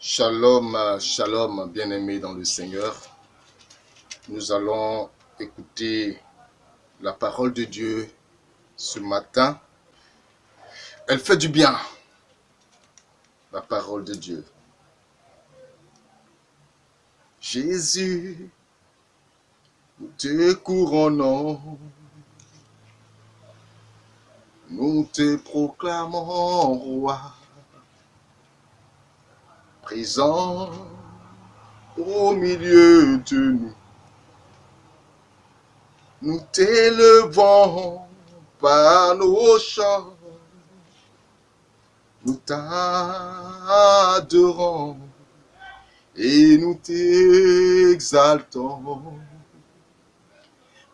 Shalom, shalom, bien-aimés dans le Seigneur. Nous allons écouter la parole de Dieu ce matin. Elle fait du bien, la parole de Dieu. Jésus, nous te couronnons, nous te proclamons roi, présent au milieu de nous. Nous t'élevons par nos chants, nous t'adorons et nous t'exaltons.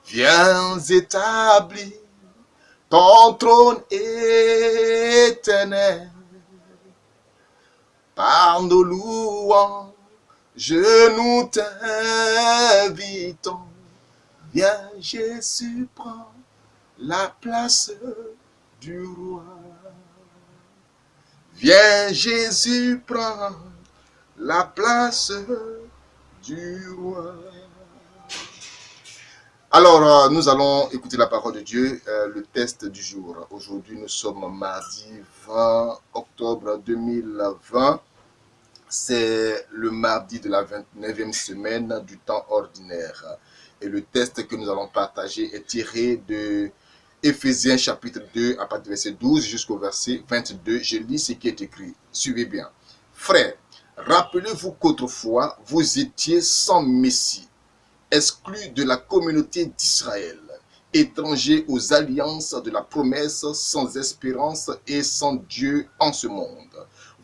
Viens établir ton trône éternel par nos louanges, nous t'invitons. Viens Jésus, prends la place du roi. Viens Jésus, prends la place du roi. Alors, nous allons écouter la parole de Dieu, le test du jour. Aujourd'hui, nous sommes mardi 20 octobre 2020. C'est le mardi de la 29e semaine du temps ordinaire. Et le test que nous allons partager est tiré de Éphésiens chapitre 2 à partir du verset 12 jusqu'au verset 22. Je lis ce qui est écrit. Suivez bien. Frères, rappelez-vous qu'autrefois, vous étiez sans Messie, exclus de la communauté d'Israël, étrangers aux alliances de la promesse, sans espérance et sans Dieu en ce monde.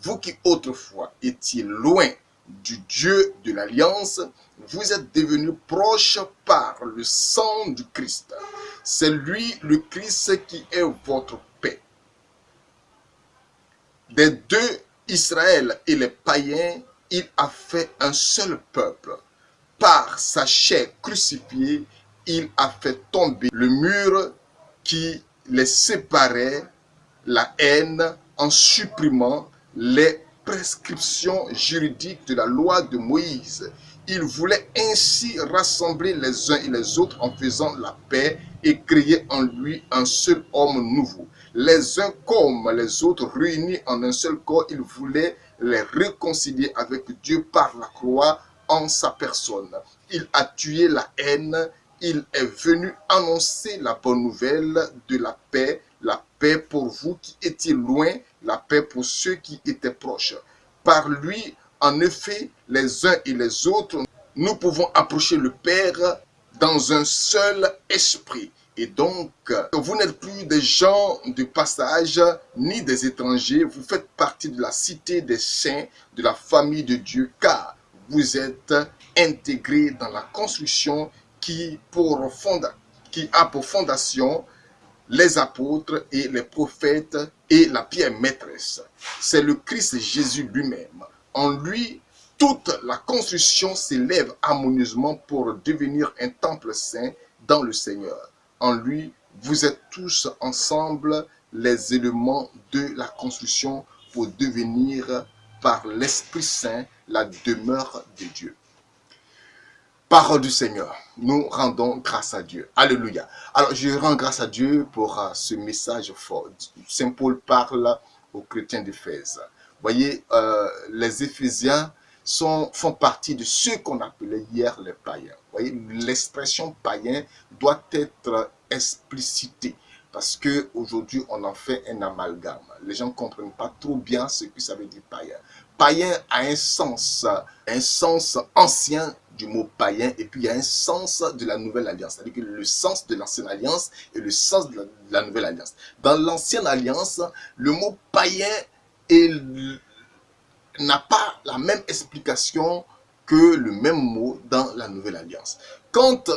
Vous qui autrefois étiez loin du Dieu de l'alliance, vous êtes devenus proches par le sang du Christ. C'est lui, le Christ, qui est votre paix. Des deux, Israël et les païens, il a fait un seul peuple. Par sa chair crucifiée, il a fait tomber le mur qui les séparait, la haine, en supprimant les prescriptions juridiques de la loi de Moïse. Il voulait ainsi rassembler les uns et les autres en faisant la paix et créer en lui un seul homme nouveau. Les uns comme les autres réunis en un seul corps, il voulait les réconcilier avec Dieu par la croix en sa personne. Il a tué la haine, il est venu annoncer la bonne nouvelle de la paix pour vous qui étiez loin, la paix pour ceux qui étaient proches. Par lui, en effet, les uns et les autres, nous pouvons approcher le Père dans un seul esprit. Et donc, vous n'êtes plus des gens de passage, ni des étrangers, vous faites partie de la cité des saints, de la famille de Dieu, car vous êtes intégrés dans la construction qui a pour fondation les apôtres et les prophètes et la pierre maîtresse. C'est le Christ Jésus lui-même. En lui, toute la construction s'élève harmonieusement pour devenir un temple saint dans le Seigneur. En lui, vous êtes tous ensemble les éléments de la construction pour devenir par l'Esprit Saint la demeure de Dieu. Parole du Seigneur, nous rendons grâce à Dieu. Alléluia. Alors, je rends grâce à Dieu pour ce message fort. Saint Paul parle aux chrétiens d'Éphèse. Vous voyez, les Éphésiens font partie de ceux qu'on appelait hier les païens. Vous voyez, l'expression païen doit être explicitée. Parce qu'aujourd'hui, on en fait un amalgame. Les gens ne comprennent pas trop bien ce que ça veut dire païen. Païen a un sens ancien du mot païen, et puis il y a un sens de la nouvelle alliance, c'est-à-dire que le sens de l'ancienne alliance et le sens de la nouvelle alliance. Dans l'ancienne alliance, le mot païen n'a pas la même explication que le même mot dans la nouvelle alliance. Quand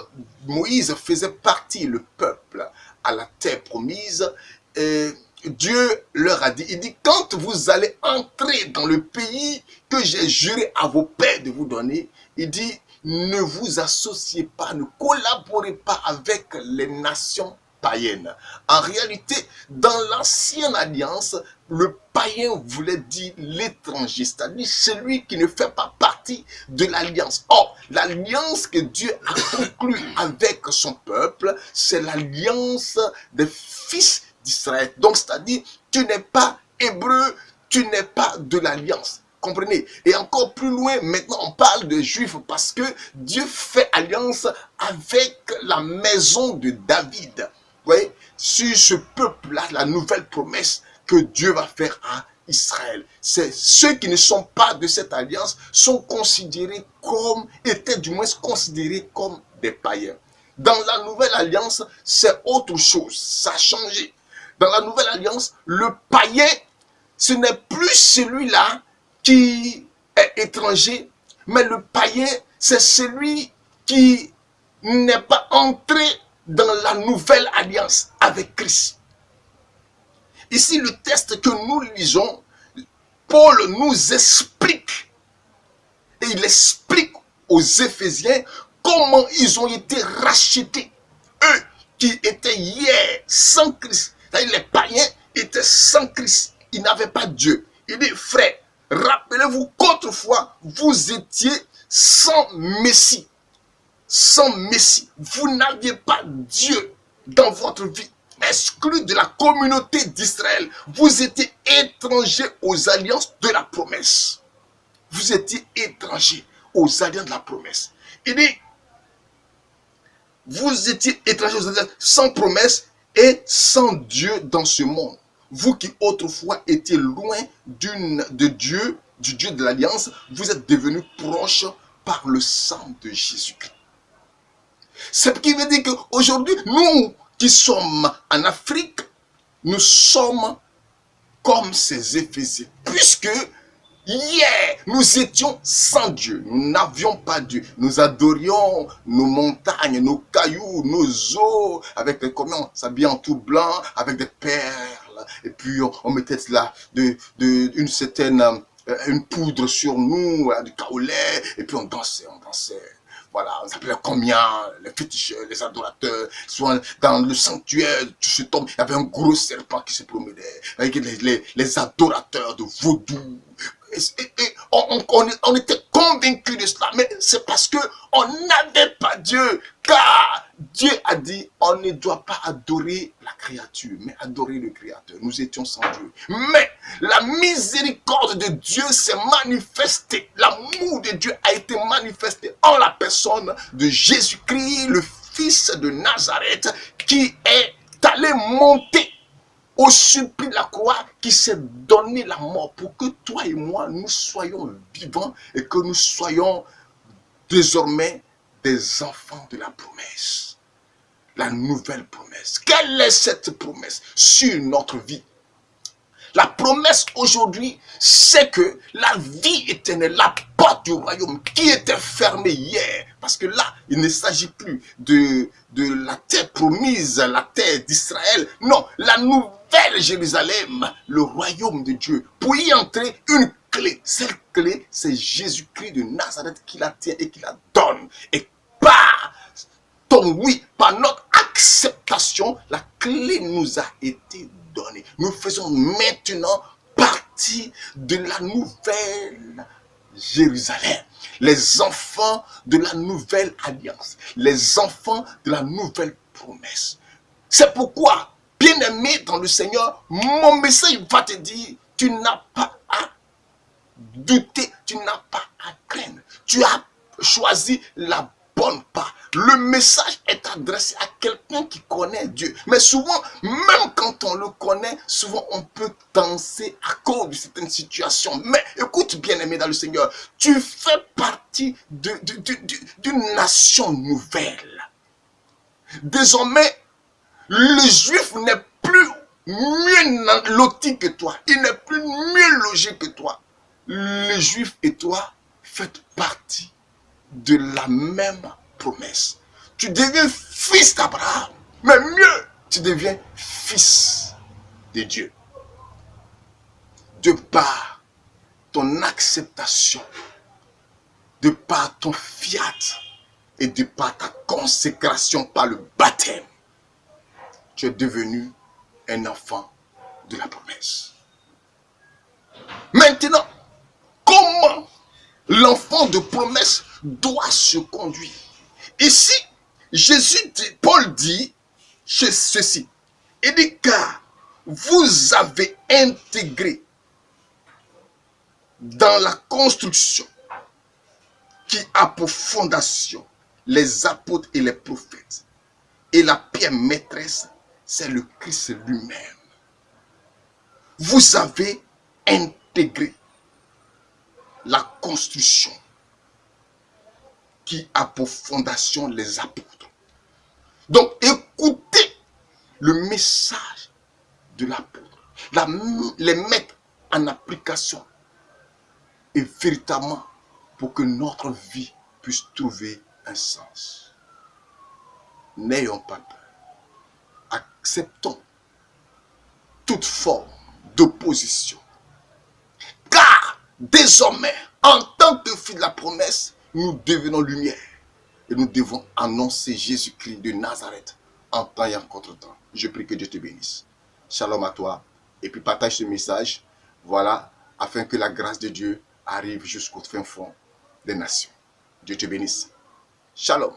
Moïse faisait partie, le peuple, à la terre promise, Dieu leur a dit, il dit, quand vous allez entrer dans le pays que j'ai juré à vos pères de vous donner, il dit, ne vous associez pas, ne collaborez pas avec les nations païenne. En réalité, dans l'ancienne alliance, le païen voulait dire l'étranger, c'est-à-dire celui qui ne fait pas partie de l'alliance. Or, l'alliance que Dieu a conclue avec son peuple, c'est l'alliance des fils d'Israël. Donc, c'est-à-dire, tu n'es pas hébreu, tu n'es pas de l'alliance. Comprenez? Et encore plus loin, maintenant on parle de juifs parce que Dieu fait alliance avec la maison de David. Vous voyez? Sur ce peuple-là, la nouvelle promesse que Dieu va faire à Israël. C'est ceux qui ne sont pas de cette alliance sont considérés comme, étaient du moins considérés comme des païens. Dans la nouvelle alliance, c'est autre chose. Ça a changé. Dans la nouvelle alliance, le païen, ce n'est plus celui-là qui est étranger, mais le païen, c'est celui qui n'est pas entré dans la nouvelle alliance avec Christ. Ici, le texte que nous lisons, Paul nous explique, et il explique aux Éphésiens comment ils ont été rachetés. Eux qui étaient hier sans Christ, c'est-à-dire les païens étaient sans Christ, ils n'avaient pas Dieu. Il dit, frère, rappelez-vous qu'autrefois, vous étiez sans Messie. Sans Messie. Vous n'aviez pas Dieu dans votre vie. Exclu de la communauté d'Israël. Vous étiez étrangers aux alliances de la promesse. Vous étiez étrangers aux alliances de la promesse. Il dit, vous étiez étrangers aux alliances sans promesse et sans Dieu dans ce monde. Vous qui autrefois étiez loin de Dieu, du Dieu de l'Alliance, vous êtes devenus proches par le sang de Jésus-Christ. C'est ce qui veut dire qu'aujourd'hui, nous qui sommes en Afrique, nous sommes comme ces Éphésiens. Puisque hier, nous étions sans Dieu. Nous n'avions pas Dieu. Nous adorions nos montagnes, nos cailloux, nos eaux, avec des communs, s'habiller en tout blanc, avec des perles. Et puis on mettait là une certaine une poudre sur nous, du kaolé, et puis on dansait. Voilà, on s'appelait combien, les féticheurs, les adorateurs, soit dans le sanctuaire, tout se tombe, il y avait un gros serpent qui se promenait, avec les adorateurs de vaudou. Et on était convaincus de cela, mais c'est parce que on n'avait pas Dieu, car Dieu a dit, on ne doit pas adorer la créature, mais adorer le Créateur. Nous étions sans Dieu. Mais la miséricorde de Dieu s'est manifestée. L'amour de Dieu a été manifesté en la personne de Jésus-Christ, le Fils de Nazareth, qui est allé monter au supplice de la croix, qui s'est donné la mort pour que toi et moi, nous soyons vivants et que nous soyons désormais des enfants de la promesse. La nouvelle promesse. Quelle est cette promesse sur notre vie? La promesse aujourd'hui, c'est que la vie éternelle, la porte du royaume qui était fermée hier, parce que là, il ne s'agit plus de la terre promise, la terre d'Israël. Non, la nouvelle Jérusalem, le royaume de Dieu. Pour y entrer, une clé. Cette clé, c'est Jésus-Christ de Nazareth qui la tient et qui la donne. Et par par notre acceptation, la clé nous a été donnée. Nous faisons maintenant partie de la nouvelle Jérusalem. Les enfants de la nouvelle alliance. Les enfants de la nouvelle promesse. C'est pourquoi, bien-aimé dans le Seigneur, mon message va te dire, tu n'as pas à douter, tu n'as pas à craindre. Tu as choisi la bonne part. Le message est adressé à quelqu'un qui connaît Dieu. Mais souvent, même quand on le connaît, souvent on peut danser à cause de certaines situations. Mais écoute, bien-aimé dans le Seigneur, tu fais partie d'une nation nouvelle. Désormais, le juif n'est plus mieux loti que toi. Il n'est plus mieux logé que toi. Le juif et toi faites partie de la même promesse. Tu deviens fils d'Abraham, mais mieux, tu deviens fils de Dieu. De par ton acceptation, de par ton fiat et de par ta consécration par le baptême. tu es devenu un enfant de la promesse. Maintenant, comment l'enfant de promesse doit se conduire? Ici, Paul dit ceci. Il dit, car vous avez intégré dans la construction qui a pour fondation les apôtres et les prophètes. Et la pierre maîtresse, c'est le Christ lui-même. Vous avez intégré la construction qui a pour fondation les apôtres. Donc, écoutez le message de l'apôtre, les mettre en application et véritablement pour que notre vie puisse trouver un sens. N'ayons pas peur. Acceptons toute forme d'opposition. Car désormais, en tant que fils de la promesse, nous devenons lumière. Et nous devons annoncer Jésus-Christ de Nazareth en temps et en contre-temps. Je prie que Dieu te bénisse. Shalom à toi. Et puis partage ce message. Voilà, afin que la grâce de Dieu arrive jusqu'au fin fond des nations. Dieu te bénisse. Shalom.